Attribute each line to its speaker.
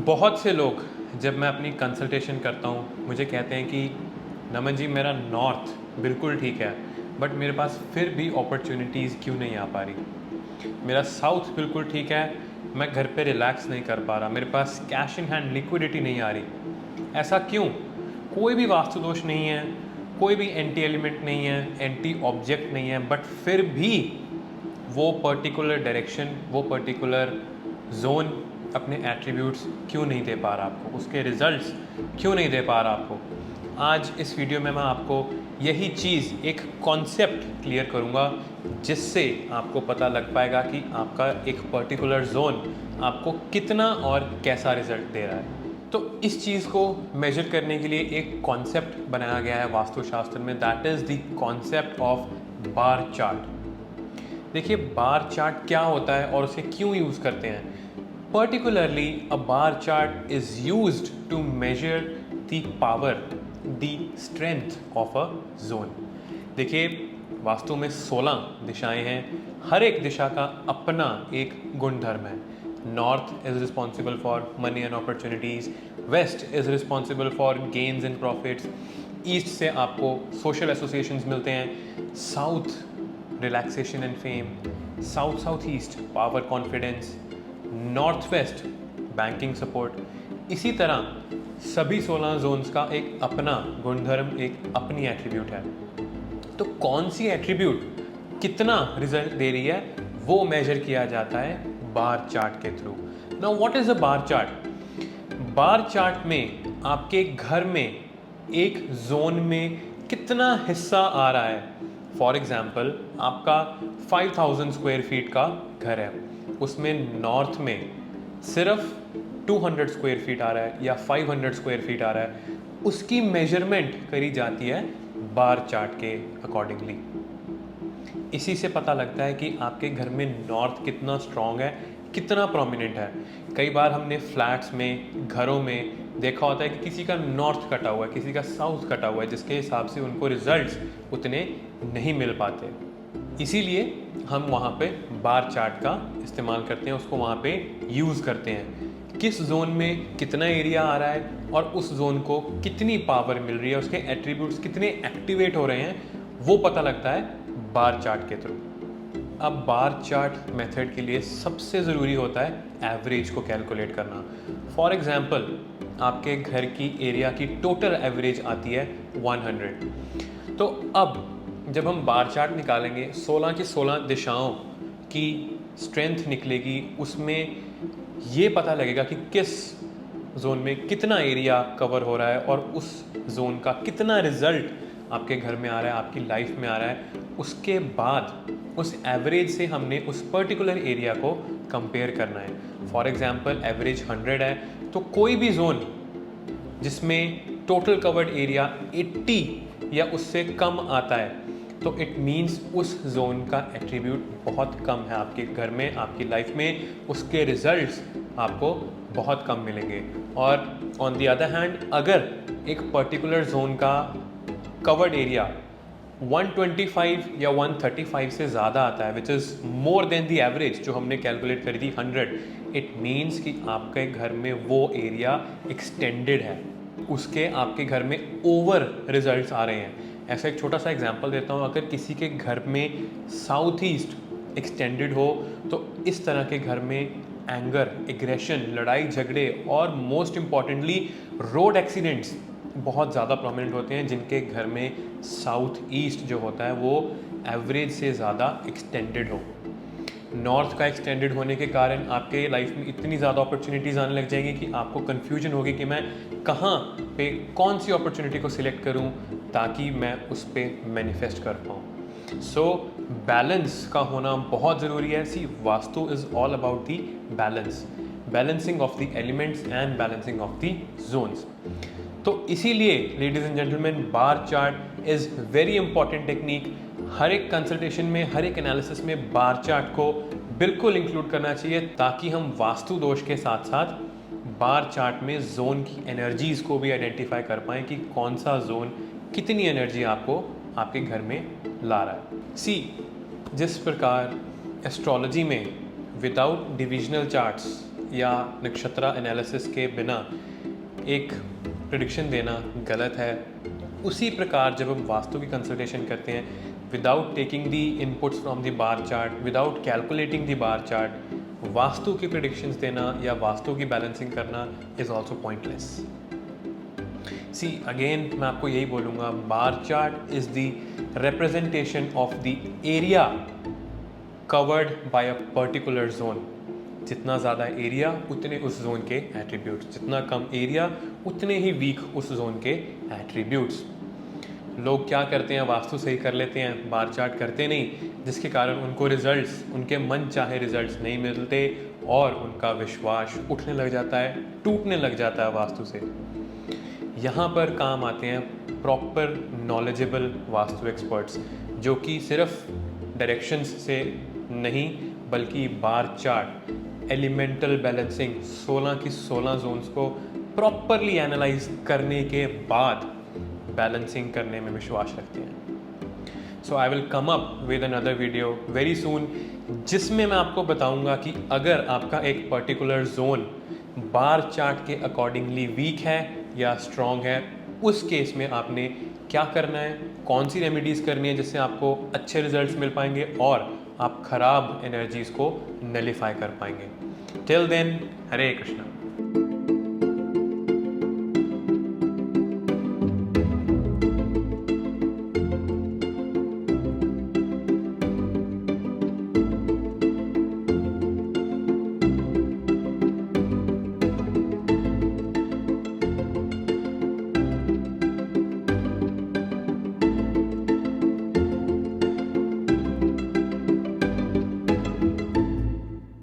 Speaker 1: बहुत से लोग जब मैं अपनी कंसल्टेशन करता हूँ मुझे कहते हैं कि नमन जी मेरा नॉर्थ बिल्कुल ठीक है बट मेरे पास फिर भी अपॉर्चुनिटीज़ क्यों नहीं आ पा रही। मेरा साउथ बिल्कुल ठीक है, मैं घर पे रिलैक्स नहीं कर पा रहा, मेरे पास कैश इन हैंड लिक्विडिटी नहीं आ रही। ऐसा क्यों? कोई भी वास्तु दोष नहीं है, कोई भी एंटी एलिमेंट नहीं है, एंटी ऑब्जेक्ट नहीं है, बट फिर भी वो पर्टिकुलर डायरेक्शन, वो पर्टिकुलर जोन अपने एट्रीब्यूट्स क्यों नहीं दे पा रहा आपको, उसके रिजल्ट्स क्यों नहीं दे पा रहा आपको। आज इस वीडियो में मैं आपको यही चीज़ एक कॉन्सेप्ट क्लियर करूँगा जिससे आपको पता लग पाएगा कि आपका एक पर्टिकुलर जोन आपको कितना और कैसा रिजल्ट दे रहा है। तो इस चीज़ को मेजर करने के लिए एक कॉन्सेप्ट बनाया गया है वास्तुशास्त्र में, that is the concept of bar chart. देखिए बार चार्ट क्या होता है और उसे क्यों यूज़ करते हैं। Particularly a bar chart is used to measure the power, the strength of a zone. देखिए वास्तु में 16 दिशाएं हैं, हर एक दिशा का अपना एक गुणधर्म है। North is responsible for money and opportunities, west is responsible for gains and profits, east से आपको सोशल एसोसिएशंस मिलते हैं, south relaxation and fame, south south east power confidence, north west banking support. इसी तरह सभी 16 जोन्स का एक अपना गुणधर्म, एक अपनी एट्रीब्यूट है। तो कौन सी एट्रीब्यूट कितना रिजल्ट दे रही है वो मेजर किया जाता है बार चार्ट के through. Now what is a bar chart? Bar chart में आपके घर में एक जोन में कितना हिस्सा आ रहा है। फॉर एग्जाम्पल आपका 5000 स्क्वायर फीट का घर है, उसमें नॉर्थ में सिर्फ 200 स्क्वायर फीट आ रहा है या 500 स्क्वायर फीट आ रहा है, उसकी मेजरमेंट करी जाती है बार चार्ट के अकॉर्डिंगली। इसी से पता लगता है कि आपके घर में नॉर्थ कितना स्ट्रॉन्ग है, कितना प्रोमिनेंट है। कई बार हमने फ्लैट्स में, घरों में देखा होता है कि किसी का नॉर्थ कटा हुआ है, किसी का साउथ कटा हुआ है, जिसके हिसाब से उनको रिजल्ट्स उतने नहीं मिल पाते। इसीलिए हम वहाँ पे बार चार्ट का इस्तेमाल करते हैं, उसको वहाँ पे यूज़ करते हैं। किस जोन में कितना एरिया आ रहा है और उस जोन को कितनी पावर मिल रही है, उसके एट्रीब्यूट्स कितने एक्टिवेट हो रहे हैं, वो पता लगता है बार चार्ट के थ्रू। अब बार चार्ट मेथड के लिए सबसे ज़रूरी होता है एवरेज को कैलकुलेट करना। फॉर एग्जांपल आपके घर की एरिया की टोटल एवरेज आती है 100। तो अब जब हम बार चार्ट निकालेंगे 16 की 16 दिशाओं की स्ट्रेंथ निकलेगी, उसमें ये पता लगेगा कि किस जोन में कितना एरिया कवर हो रहा है और उस जोन का कितना रिजल्ट आपके घर में आ रहा है, आपकी लाइफ में आ रहा है। उसके बाद उस एवरेज से हमने उस पर्टिकुलर एरिया को कंपेयर करना है। फॉर एग्जांपल एवरेज 100 है, तो कोई भी जोन जिसमें टोटल कवर्ड एरिया 80 या उससे कम आता है तो इट मीन्स उस जोन का एट्रीब्यूट बहुत कम है आपके घर में, आपकी लाइफ में, उसके रिजल्ट्स आपको बहुत कम मिलेंगे। और ऑन द अदर हैंड अगर एक पर्टिकुलर जोन का कवर्ड एरिया 125 या 135 से ज़्यादा आता है, which is more than the average जो हमने कैलकुलेट करी थी 100, इट मीन्स कि आपके घर में वो एरिया एक्सटेंडेड है, उसके आपके घर में ओवर रिजल्ट्स आ रहे हैं। ऐसा एक छोटा सा एग्जांपल देता हूँ, अगर किसी के घर में साउथ ईस्ट एक्सटेंडेड हो तो इस तरह के घर में एंगर, एग्रेशन, लड़ाई झगड़े और मोस्ट इम्पॉर्टेंटली रोड एक्सीडेंट्स बहुत ज़्यादा प्रोमिनेंट होते हैं, जिनके घर में साउथ ईस्ट जो होता है वो एवरेज से ज़्यादा एक्सटेंडेड हो। नॉर्थ का एक्सटेंडेड होने के कारण आपके लाइफ में इतनी ज़्यादा अपॉर्चुनिटीज़ आने लग जाएंगी कि आपको कन्फ्यूजन होगी कि मैं कहाँ पे कौन सी अपॉर्चुनिटी को सिलेक्ट करूँ ताकि मैं उस पर मैनिफेस्ट कर पाऊँ। सो बैलेंस का होना बहुत ज़रूरी है। See vastu is all about the balance, balancing of the elements and balancing of the zones. तो इसीलिए ladies and gentleman bar chart is very important technique. हर एक कंसल्टेशन में, हर एक एनालिसिस में बार चार्ट को बिल्कुल इंक्लूड करना चाहिए ताकि हम वास्तु दोष के साथ साथ बार चार्ट में जोन की एनर्जीज़ को भी आइडेंटिफाई कर पाएँ कि कौन सा जोन कितनी एनर्जी आपको आपके घर में ला रहा है। सी जिस प्रकार एस्ट्रोलॉजी में विदाउट डिविजनल चार्ट्स या नक्षत्रा एनालिसिस के बिना एक प्रिडिक्शन देना गलत है। उसी प्रकार जब हम वास्तु की कंसल्टेशन करते हैं without taking the inputs from the bar chart, without calculating the bar chart, vastu की प्रिडिक्शंस देना या वास्तु की बैलेंसिंग करना is also pointless. See again मैं आपको यही बोलूँगा, bar chart is the representation of the area covered by a particular zone. जितना ज़्यादा एरिया उतने उस जोन के एट्रीब्यूट्स, जितना कम एरिया उतने ही वीक उस जोन के एट्रीब्यूट्स। लोग क्या करते हैं, वास्तु सही कर लेते हैं, बार चार्ट करते नहीं, जिसके कारण उनको रिजल्ट्स, उनके मन चाहे रिजल्ट्स नहीं मिलते और उनका विश्वास उठने लग जाता है, टूटने लग जाता है वास्तु से। यहाँ पर काम आते हैं प्रॉपर नॉलेजेबल वास्तु एक्सपर्ट्स, जो कि सिर्फ डायरेक्शंस से नहीं बल्कि बार चार्ट, एलिमेंटल बैलेंसिंग, 16 की 16 जोन्स को प्रॉपरली एनालाइज करने के बाद बैलेंसिंग करने में विश्वास रखते हैं। So I will come up with another video very soon, जिसमें मैं आपको बताऊंगा कि अगर आपका एक पर्टिकुलर जोन बार चार्ट के अकॉर्डिंगली वीक है या स्ट्रॉन्ग है, उस केस में आपने क्या करना है, कौन सी रेमेडीज़ करनी है जिससे आपको अच्छे रिजल्ट्स मिल पाएंगे और आप खराब एनर्जीज़ को नलीफाई कर पाएंगे। टिल देन, हरे कृष्णा।